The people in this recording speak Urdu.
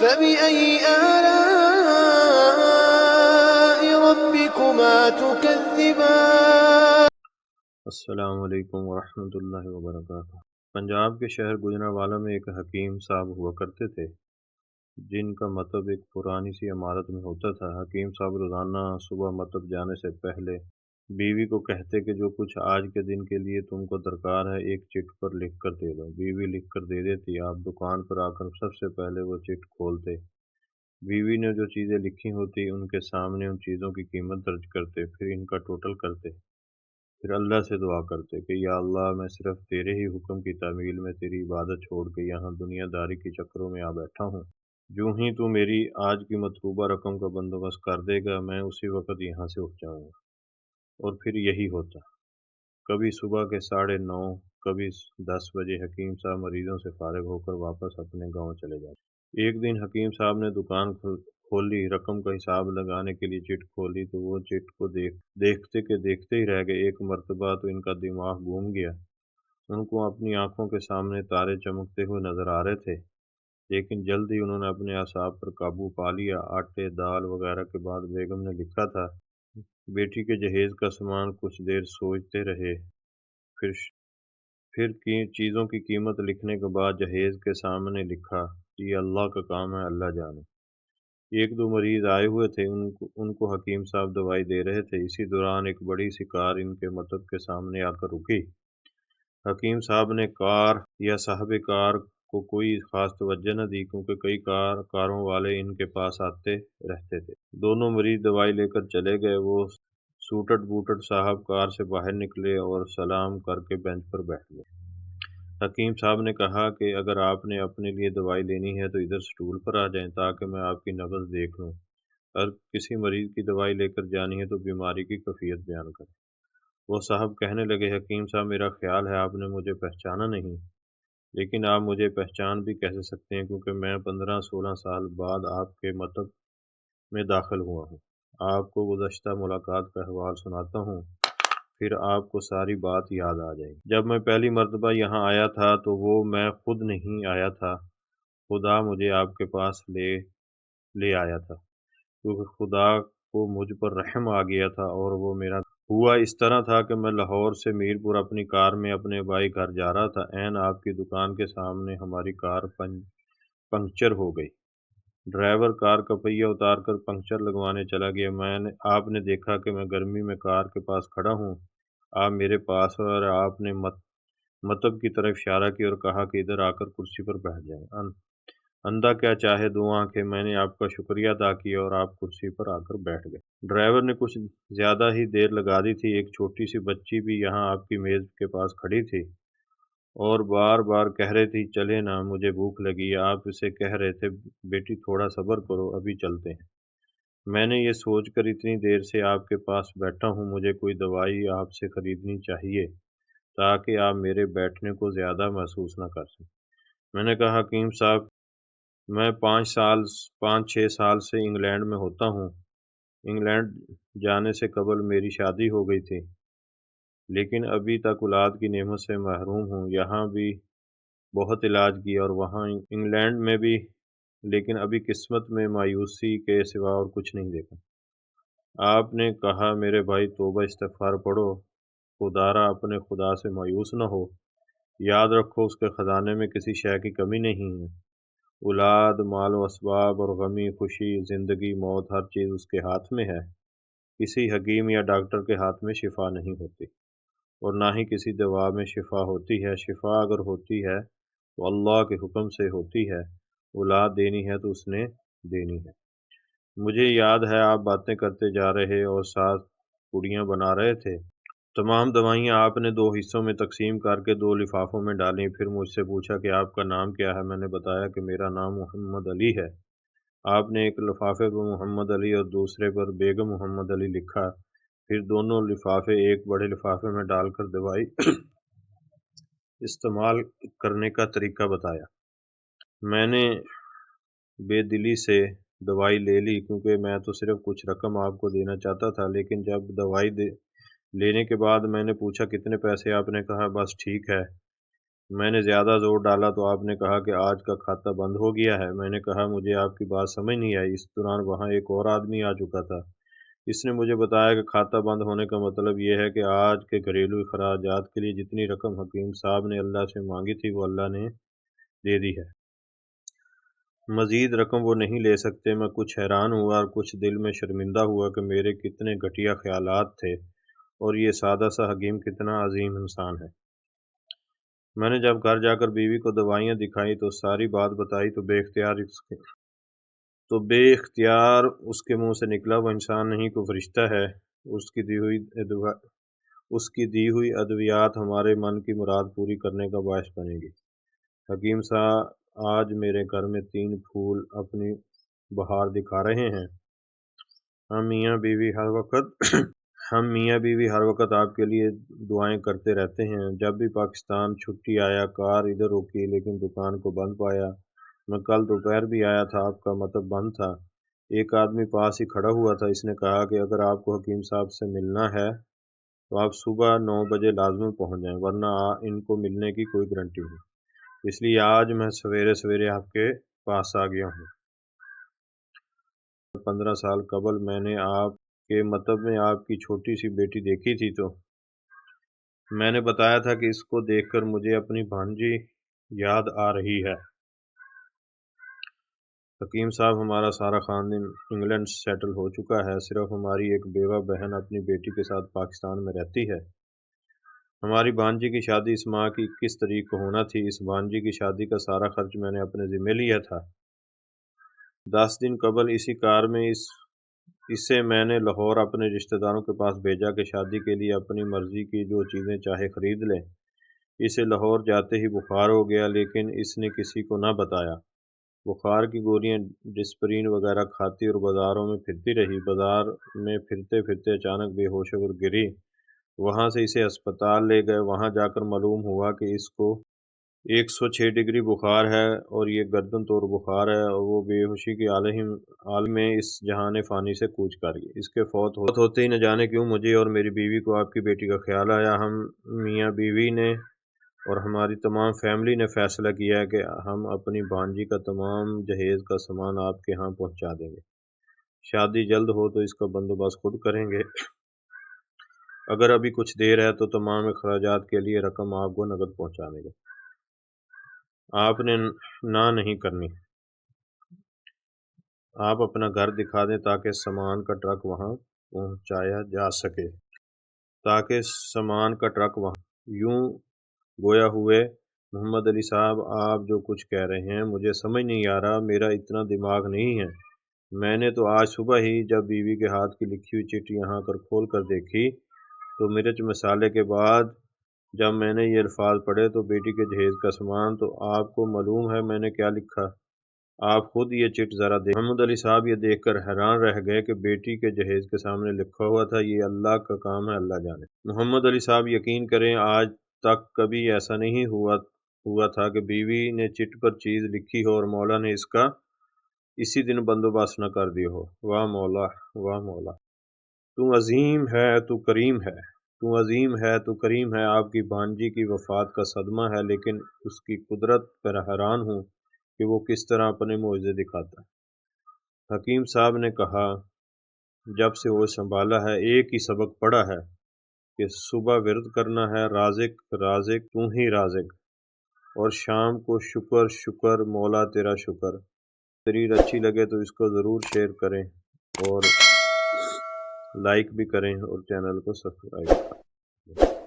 فبأي آلاء ربكما تكذبان؟ السلام علیکم ورحمۃ اللہ وبرکاتہ۔ پنجاب کے شہر گوجرانوالہ میں ایک حکیم صاحب ہوا کرتے تھے، جن کا مطلب ایک پرانی سی عمارت میں ہوتا تھا۔ حکیم صاحب روزانہ صبح مطلب جانے سے پہلے بیوی کو کہتے کہ جو کچھ آج کے دن کے لیے تم کو درکار ہے ایک چٹ پر لکھ کر دے دو۔ بیوی لکھ کر دے دیتی۔ آپ دکان پر آ کر سب سے پہلے وہ چٹ کھولتے، بیوی نے جو چیزیں لکھی ہوتی ان کے سامنے ان چیزوں کی قیمت درج کرتے، پھر ان کا ٹوٹل کرتے، پھر اللہ سے دعا کرتے کہ یا اللہ میں صرف تیرے ہی حکم کی تعمیل میں تیری عبادت چھوڑ کے یہاں دنیا داری کے چکروں میں آ بیٹھا ہوں۔ جو ہی تو میری آج کی مطلوبہ رقم کا بندوبست کر دے گا میں اسی وقت یہاں سے اٹھ جاؤں گا۔ اور پھر یہی ہوتا۔ کبھی صبح کے 9:30، کبھی 10 بجے حکیم صاحب مریضوں سے فارغ ہو کر واپس اپنے گاؤں چلے جاتے۔ ایک دن حکیم صاحب نے دکان کھولی، رقم کا حساب لگانے کے لیے چٹ کھولی تو وہ چٹ کو دیکھتے کہ دیکھتے ہی رہ گئے۔ ایک مرتبہ تو ان کا دماغ گھوم گیا۔ ان کو اپنی آنکھوں کے سامنے تارے چمکتے ہوئے نظر آ رہے تھے، لیکن جلد ہی انہوں نے اپنے اعصاب پر قابو پا لیا۔ آٹے دال وغیرہ کے بعد بیگم نے لکھا تھا، بیٹی کے جہیز کا سامان۔ کچھ دیر سوچتے رہے، پھر چیزوں کی قیمت لکھنے کے بعد جہیز کے سامنے لکھا، یہ اللہ کا کام ہے، اللہ جانے۔ ایک دو مریض آئے ہوئے تھے، ان کو حکیم صاحب دوائی دے رہے تھے۔ اسی دوران ایک بڑی سی کار ان کے مطب کے سامنے آ کر رکی۔ حکیم صاحب نے کار یا صاحب کار کو کوئی خاص توجہ نہ دی، کیونکہ کئی کاروں والے ان کے پاس آتے رہتے تھے۔ دونوں مریض دوائی لے کر چلے گئے۔ وہ سوٹڈ بوٹڈ صاحب کار سے باہر نکلے اور سلام کر کے بینچ پر بیٹھ گئے۔ حکیم صاحب نے کہا کہ اگر آپ نے اپنے لیے دوائی لینی ہے تو ادھر سٹول پر آ جائیں تاکہ میں آپ کی نبض دیکھ لوں۔ اگر کسی مریض کی دوائی لے کر جانی ہے تو بیماری کی کیفیت بیان کریں۔ وہ صاحب کہنے لگے، حکیم صاحب میرا خیال ہے آپ نے مجھے پہچانا نہیں، لیکن آپ مجھے پہچان بھی کیسے سکتے ہیں کیونکہ میں 15-16 سال بعد آپ کے مطب میں داخل ہوا ہوں۔ آپ کو گزشتہ ملاقات کا احوال سناتا ہوں، پھر آپ کو ساری بات یاد آ جائے گی۔ جب میں پہلی مرتبہ یہاں آیا تھا تو وہ میں خود نہیں آیا تھا، خدا مجھے آپ کے پاس لے آیا تھا، کیونکہ خدا کو مجھ پر رحم آ گیا تھا۔ اور وہ میرا ہوا اس طرح تھا کہ میں لاہور سے میرپور اپنی کار میں اپنے بھائی گھر جا رہا تھا۔ عین آپ کی دکان کے سامنے ہماری کار پنکچر ہو گئی۔ ڈرائیور کار کا پہیہ اتار کر پنکچر لگوانے چلا گیا۔ آپ نے دیکھا کہ میں گرمی میں کار کے پاس کھڑا ہوں، آپ میرے پاس اور آپ نے مطب کی طرف اشارہ کیا اور کہا کہ ادھر آ کر کرسی پر بیٹھ جائیں۔ اندھا کیا چاہے دو آنکھیں، میں نے آپ کا شکریہ ادا کیا اور آپ کرسی پر آ کر بیٹھ گئے۔ ڈرائیور نے کچھ زیادہ ہی دیر لگا دی تھی۔ ایک چھوٹی سی بچی بھی یہاں آپ کی میز کے پاس کھڑی تھی اور بار بار کہہ رہی تھی چلے نا، مجھے بھوک لگی ہے۔ آپ اسے کہہ رہے تھے بیٹی تھوڑا صبر کرو، ابھی چلتے ہیں۔ میں نے یہ سوچ کر اتنی دیر سے آپ کے پاس بیٹھا ہوں مجھے کوئی دوائی آپ سے خریدنی چاہیے تاکہ آپ میرے بیٹھنے کو زیادہ محسوس نہ کر سکیں۔ میں نے کہا، حکیم صاحب میں 5-6 سال سے انگلینڈ میں ہوتا ہوں۔ انگلینڈ جانے سے قبل میری شادی ہو گئی تھی، لیکن ابھی تک اولاد کی نعمت سے محروم ہوں۔ یہاں بھی بہت علاج کیا اور وہاں انگلینڈ میں بھی، لیکن ابھی قسمت میں مایوسی کے سوا اور کچھ نہیں دیکھا۔ آپ نے کہا میرے بھائی توبہ استغفار پڑھو، خدارا اپنے خدا سے مایوس نہ ہو، یاد رکھو اس کے خزانے میں کسی شے کی کمی نہیں ہے۔ اولاد، مال و اسباب اور غمی خوشی، زندگی موت، ہر چیز اس کے ہاتھ میں ہے۔ کسی حکیم یا ڈاکٹر کے ہاتھ میں شفا نہیں ہوتی اور نہ ہی کسی دوا میں شفا ہوتی ہے۔ شفا اگر ہوتی ہے تو اللہ کے حکم سے ہوتی ہے۔ اولاد دینی ہے تو اس نے دینی ہے۔ مجھے یاد ہے آپ باتیں کرتے جا رہے اور ساتھ پوڑیاں بنا رہے تھے۔ تمام دوائیاں آپ نے 2 حصوں میں تقسیم کر کے 2 لفافوں میں ڈالیں۔ پھر مجھ سے پوچھا کہ آپ کا نام کیا ہے۔ میں نے بتایا کہ میرا نام محمد علی ہے۔ آپ نے ایک لفافے پر محمد علی اور دوسرے پر بیگم محمد علی لکھا، پھر دونوں لفافے ایک بڑے لفافے میں ڈال کر دوائی استعمال کرنے کا طریقہ بتایا۔ میں نے بے دلی سے دوائی لے لی کیونکہ میں تو صرف کچھ رقم آپ کو دینا چاہتا تھا، لیکن جب دوائی لینے کے بعد میں نے پوچھا کتنے پیسے، آپ نے کہا بس ٹھیک ہے، میں نے زیادہ زور ڈالا تو آپ نے کہا کہ آج کا کھاتا بند ہو گیا ہے۔ میں نے کہا مجھے آپ کی بات سمجھ نہیں آئی۔ اس دوران وہاں ایک اور آدمی آ چکا تھا۔ اس نے مجھے بتایا کہ کھاتا بند ہونے کا مطلب یہ ہے کہ آج کے گھریلو اخراجات کے لیے جتنی رقم حکیم صاحب نے اللہ سے مانگی تھی وہ اللہ نے دے دی ہے، مزید رقم وہ نہیں لے سکتے۔ میں کچھ حیران ہوا اور کچھ دل میں شرمندہ ہوا کہ میرے کتنے گھٹیا خیالات تھے اور یہ سادہ سا حکیم کتنا عظیم انسان ہے۔ میں نے جب گھر جا کر بیوی کو دوائیاں دکھائی تو ساری بات بتائی تو بے اختیار اس کے منہ سے نکلا، وہ انسان نہیں کوئی فرشتہ ہے، اس کی دی ہوئی ادویات ہمارے من کی مراد پوری کرنے کا باعث بنے گی۔ حکیم صاحب آج میرے گھر میں 3 پھول اپنی بہار دکھا رہے ہیں۔ ہم میاں بیوی ہر وقت آپ کے لیے دعائیں کرتے رہتے ہیں۔ جب بھی پاکستان چھٹی آیا کار ادھر روکی لیکن دکان کو بند پایا۔ میں کل دوپہر بھی آیا تھا، آپ کا مطب بند تھا۔ ایک آدمی پاس ہی کھڑا ہوا تھا، اس نے کہا کہ اگر آپ کو حکیم صاحب سے ملنا ہے تو آپ صبح 9 بجے لازمی پہنچ جائیں، ورنہ ان کو ملنے کی کوئی گارنٹی نہیں۔ اس لیے آج میں سویرے سویرے آپ کے پاس آ گیا ہوں۔ 15 سال قبل میں نے آپ کے مطب میں آپ کی چھوٹی سی بیٹی دیکھی تھی تو میں نے بتایا تھا کہ اس کو دیکھ کر مجھے اپنی بھانجی یاد آ رہی ہے۔ حکیم صاحب ہمارا سارا خاندان انگلینڈ سیٹل ہو چکا ہے، صرف ہماری ایک بیوہ بہن اپنی بیٹی کے ساتھ پاکستان میں رہتی ہے۔ ہماری بھانجی کی شادی اس ماہ کی 21 تاریخ کو ہونا تھی۔ اس بھانجی کی شادی کا سارا خرچ میں نے اپنے ذمہ لیا تھا۔ 10 دن قبل اسی کار میں اسے میں نے لاہور اپنے رشتہ داروں کے پاس بھیجا کہ شادی کے لیے اپنی مرضی کی جو چیزیں چاہے خرید لیں۔ اسے لاہور جاتے ہی بخار ہو گیا، لیکن اس نے کسی کو نہ بتایا۔ بخار کی گولیاں ڈسپرین وغیرہ کھاتی اور بازاروں میں پھرتی رہی۔ بازار میں پھرتے پھرتے اچانک بے ہوش ہو کر گری۔ وہاں سے اسے اسپتال لے گئے۔ وہاں جا کر معلوم ہوا کہ اس کو 106 ڈگری بخار ہے اور یہ گردن توڑ بخار ہے اور وہ بے ہوشی کے عالم میں اس جہان فانی سے کوچ کر گئی۔ اس کے فوت ہوتے ہی نہ جانے کیوں مجھے اور میری بیوی کو آپ کی بیٹی کا خیال آیا۔ ہم میاں بیوی نے اور ہماری تمام فیملی نے فیصلہ کیا ہے کہ ہم اپنی بھانجی کا تمام جہیز کا سامان آپ کے ہاں پہنچا دیں گے۔ شادی جلد ہو تو اس کا بندوبست خود کریں گے۔ اگر ابھی کچھ دیر ہے تو تمام اخراجات کے لیے رقم آپ کو نقد پہنچا دیں گے۔ آپ نے نہ نہیں کرنی۔ آپ اپنا گھر دکھا دیں تاکہ سامان کا ٹرک وہاں پہنچایا جا سکے۔ یوں گویا ہوئے محمد علی صاحب آپ جو کچھ کہہ رہے ہیں مجھے سمجھ نہیں آ رہا، میرا اتنا دماغ نہیں ہے۔ میں نے تو آج صبح ہی جب بیوی کے ہاتھ کی لکھی ہوئی چٹھی یہاں کر کھول کر دیکھی تو مرچ مسالے کے بعد جب میں نے یہ الفاظ پڑھے تو بیٹی کے جہیز کا سامان، تو آپ کو معلوم ہے میں نے کیا لکھا؟ آپ خود یہ چٹ ذرا دیکھ۔ محمد علی صاحب یہ دیکھ کر حیران رہ گئے کہ بیٹی کے جہیز کے سامنے لکھا ہوا تھا یہ اللہ کا کام ہے، اللہ جانے۔ محمد علی صاحب یقین کریں آج تک کبھی ایسا نہیں ہوا تھا کہ بیوی نے چٹ پر چیز لکھی ہو اور مولا نے اس کا اسی دن بندوبست نہ کر دی ہو۔ واہ مولا، واہ مولا، تو عظیم ہے، تو کریم ہے، تو عظیم ہے، تو کریم ہے۔ آپ کی بھانجی کی وفات کا صدمہ ہے، لیکن اس کی قدرت پر حیران ہوں کہ وہ کس طرح اپنے معجزے دکھاتا ہے۔ حکیم صاحب نے کہا جب سے وہ سنبھالا ہے ایک ہی سبق پڑھا ہے کہ صبح ورد کرنا ہے رازق رازق تو ہی رازق، اور شام کو شکر شکر مولا تیرا شکر۔ تقریر اچھی لگے تو اس کو ضرور شیئر کریں اور لائک بھی کریں اور چینل کو سبسکرائب کریں۔